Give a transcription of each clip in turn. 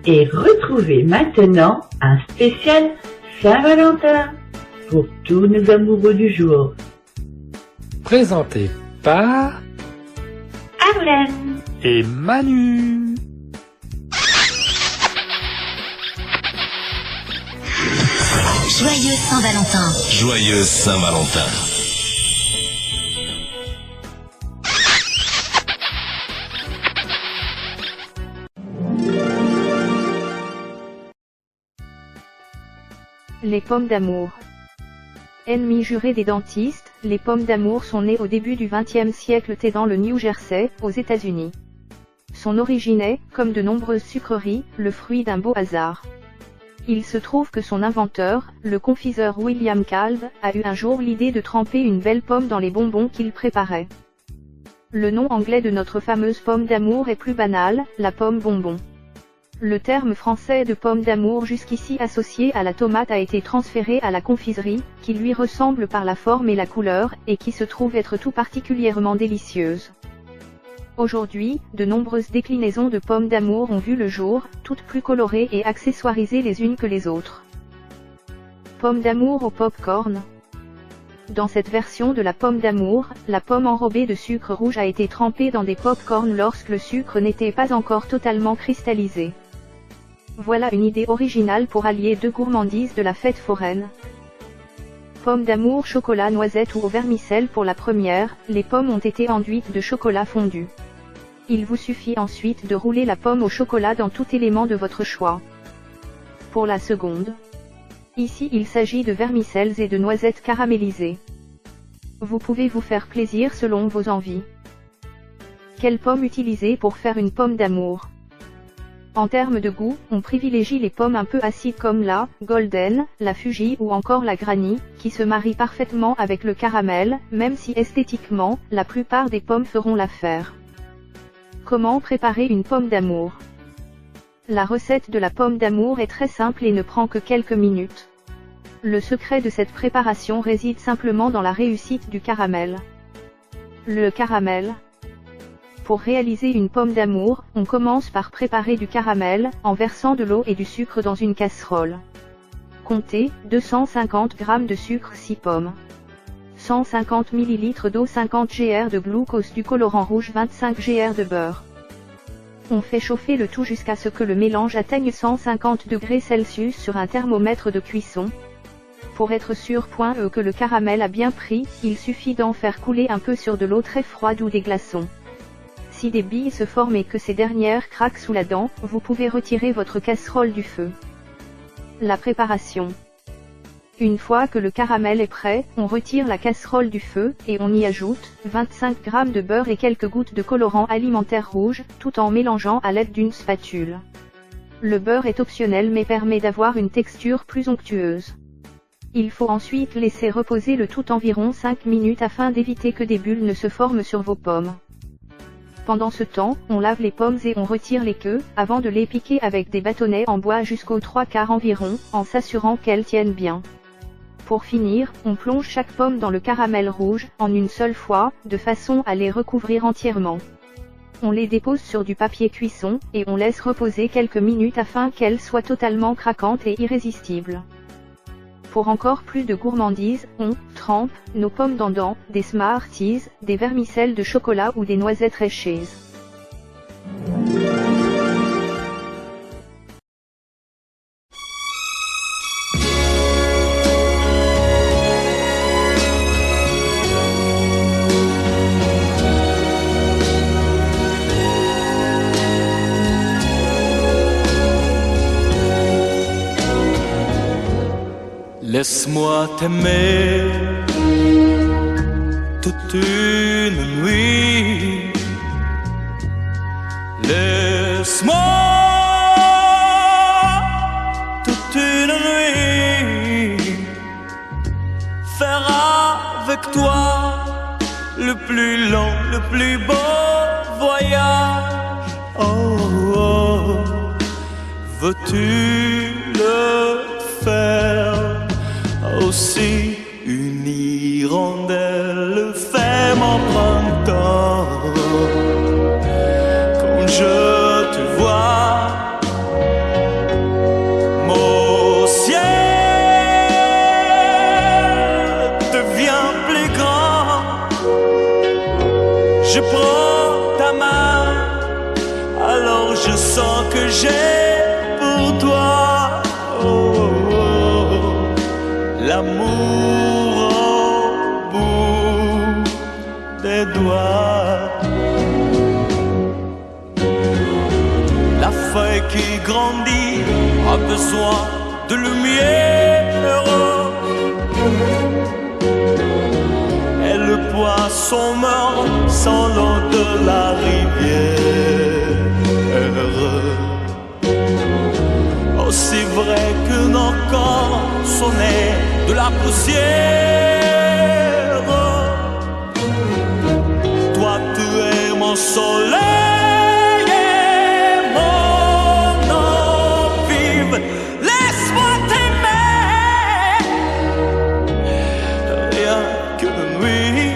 Et retrouvez maintenant un spécial Saint-Valentin pour tous nos amoureux du jour. Présenté par Arlène et Manu. Joyeux Saint-Valentin. Joyeux Saint-Valentin. Les pommes d'amour. Ennemis jurés des dentistes, les pommes d'amour sont nées au début du XXe siècle dans le New Jersey, aux États-Unis. Son origine est, comme de nombreuses sucreries, le fruit d'un beau hasard. Il se trouve que son inventeur, le confiseur William Calve, a eu un jour l'idée de tremper une belle pomme dans les bonbons qu'il préparait. Le nom anglais de notre fameuse pomme d'amour est plus banal, la pomme bonbon. Le terme français de pomme d'amour jusqu'ici associé à la tomate a été transféré à la confiserie, qui lui ressemble par la forme et la couleur, et qui se trouve être tout particulièrement délicieuse. Aujourd'hui, de nombreuses déclinaisons de pommes d'amour ont vu le jour, toutes plus colorées et accessoirisées les unes que les autres. Pomme d'amour au pop-corn. Dans cette version de la pomme d'amour, la pomme enrobée de sucre rouge a été trempée dans des pop-corn lorsque le sucre n'était pas encore totalement cristallisé. Voilà une idée originale pour allier deux gourmandises de la fête foraine. Pomme d'amour chocolat noisette ou au vermicelle pour la première, les pommes ont été enduites de chocolat fondu. Il vous suffit ensuite de rouler la pomme au chocolat dans tout élément de votre choix. Pour la seconde, ici il s'agit de vermicelles et de noisettes caramélisées. Vous pouvez vous faire plaisir selon vos envies. Quelle pomme utiliser pour faire une pomme d'amour? En termes de goût, on privilégie les pommes un peu acides comme la Golden, la Fuji ou encore la Granny, qui se marient parfaitement avec le caramel, même si esthétiquement, la plupart des pommes feront l'affaire. Comment préparer une pomme d'amour? La recette de la pomme d'amour est très simple et ne prend que quelques minutes. Le secret de cette préparation réside simplement dans la réussite du caramel. Le caramel. Pour réaliser une pomme d'amour, on commence par préparer du caramel, en versant de l'eau et du sucre dans une casserole. Comptez, 250 g de sucre 6 pommes. 150 ml d'eau 50 gr de glucose du colorant rouge 25 gr de beurre. On fait chauffer le tout jusqu'à ce que le mélange atteigne 150 degrés Celsius sur un thermomètre de cuisson. Pour être sûr que le caramel a bien pris, il suffit d'en faire couler un peu sur de l'eau très froide ou des glaçons. Si des billes se forment et que ces dernières craquent sous la dent, vous pouvez retirer votre casserole du feu. La préparation. Une fois que le caramel est prêt, on retire la casserole du feu, et on y ajoute 25 g de beurre et quelques gouttes de colorant alimentaire rouge, tout en mélangeant à l'aide d'une spatule. Le beurre est optionnel mais permet d'avoir une texture plus onctueuse. Il faut ensuite laisser reposer le tout environ 5 minutes afin d'éviter que des bulles ne se forment sur vos pommes. Pendant ce temps, on lave les pommes et on retire les queues, avant de les piquer avec des bâtonnets en bois jusqu'aux 3/4 environ, en s'assurant qu'elles tiennent bien. Pour finir, on plonge chaque pomme dans le caramel rouge, en une seule fois, de façon à les recouvrir entièrement. On les dépose sur du papier cuisson, et on laisse reposer quelques minutes afin qu'elles soient totalement craquantes et irrésistibles. Pour encore plus de gourmandise, on trempe nos pommes dans des Smarties, des vermicelles de chocolat ou des noisettes réchées. Laisse-moi t'aimer toute une nuit. Laisse-moi toute une nuit faire avec toi le plus long, le plus beau voyage. Oh, oh. Veux-tu le faire aussi? Une hirondelle fait mon printemps. Quand je te vois sang que j'ai pour toi. Oh, oh, oh. L'amour au bout des doigts. La feuille qui grandit a besoin de lumière. Et le poisson meurt sans l'eau de la rivière. Aussi vrai que nos corps sont nés de la poussière. Toi tu es mon soleil et mon eau vive. Laisse-moi t'aimer, rien que de nuit.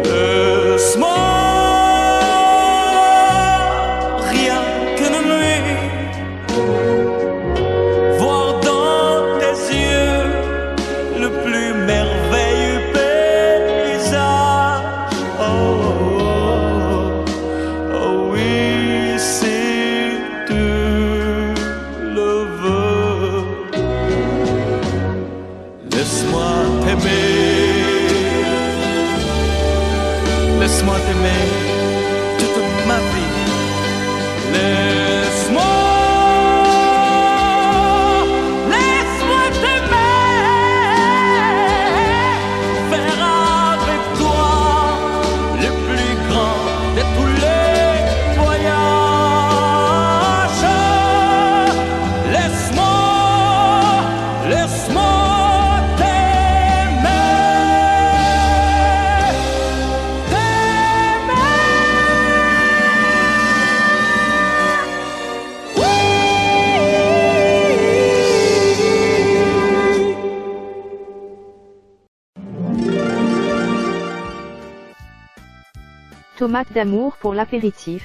Laisse-moi, rien que de nuit, voir dans tes yeux le plus merveilleux paysage. Oh, oh, oh, oh oui, si tu le veux. Laisse-moi t'aimer, laisse-moi t'aimer toute ma vie. Laisse-moi, laisse-moi t'aimer, faire avec toi le plus grand de tous les voyages. Laisse-moi, laisse-moi t'aimer, Tomate d'amour pour l'apéritif.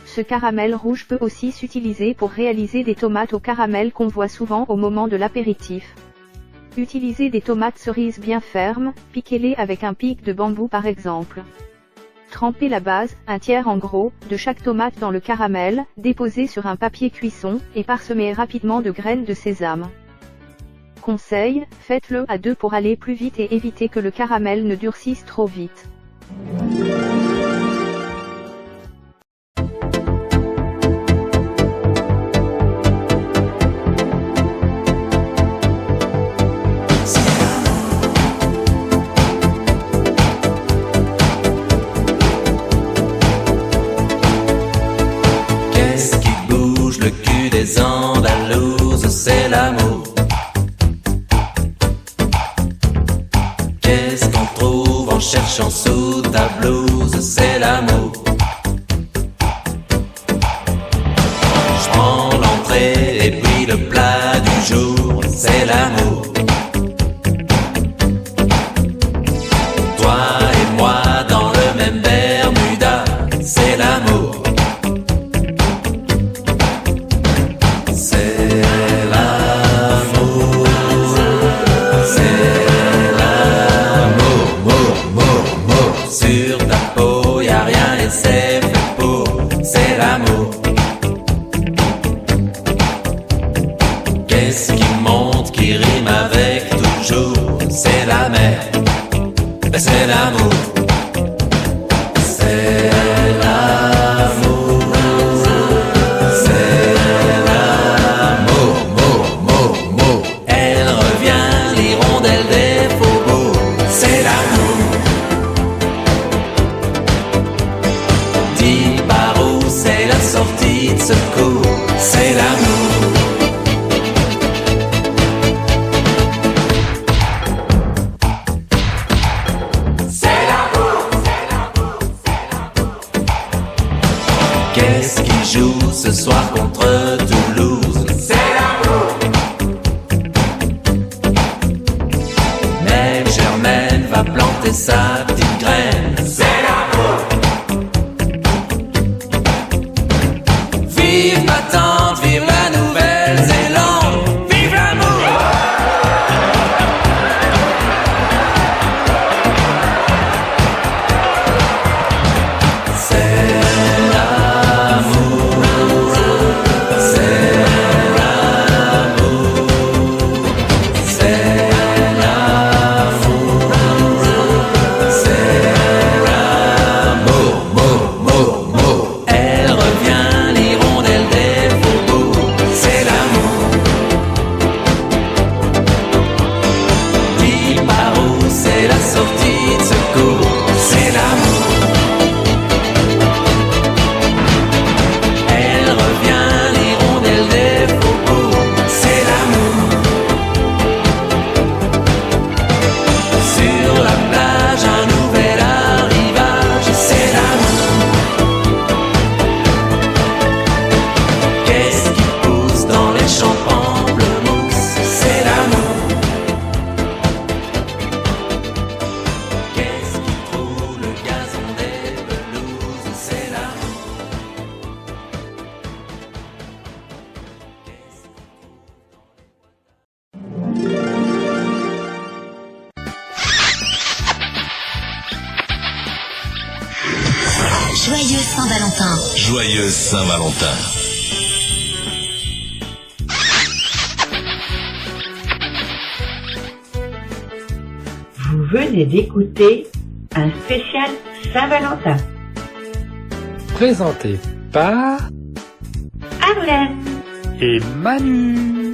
Ce caramel rouge peut aussi s'utiliser pour réaliser des tomates au caramel qu'on voit souvent au moment de l'apéritif. Utilisez des tomates cerises bien fermes, piquez-les avec un pic de bambou par exemple. Trempez la base, un tiers en gros, de chaque tomate dans le caramel, déposez sur un papier cuisson, et parsemez rapidement de graines de sésame. Conseil, faites-le à deux pour aller plus vite et éviter que le caramel ne durcisse trop vite. Qu'est-ce qui bouge le cul des Andalouses? C'est l'amour. Qu'est-ce qu'on trouve en cherchant sous ta blouse? C'est l'amour. Je prends l'entrée et puis le plat du jour. C'est l'amour. Toi et moi dans le même Bermuda. C'est l'amour. C'est l'amour. C'est sur ta peau, y'a rien et c'est fait pour. C'est l'amour. Qu'est-ce qui monte, qui rime avec toujours? C'est la mer. C'est l'amour. C'est l'amour. C'est l'amour. Elle revient, l'hirondelle des faubourgs. C'est l'amour. Dis par où c'est la sortie de secours? C'est l'amour. C'est l'amour. Qu'est-ce qui joue ce soir contre Toulouse? C'est l'amour. Même Germaine va planter sa petite graine. C'est l'amour. Vive ma tante, vive la Nouvelle-Zélande, vive l'amour. C'est l'amour. Joyeux Saint-Valentin. Joyeux Saint-Valentin. Vous venez d'écouter un spécial Saint-Valentin. Présenté par Arlène et Manu.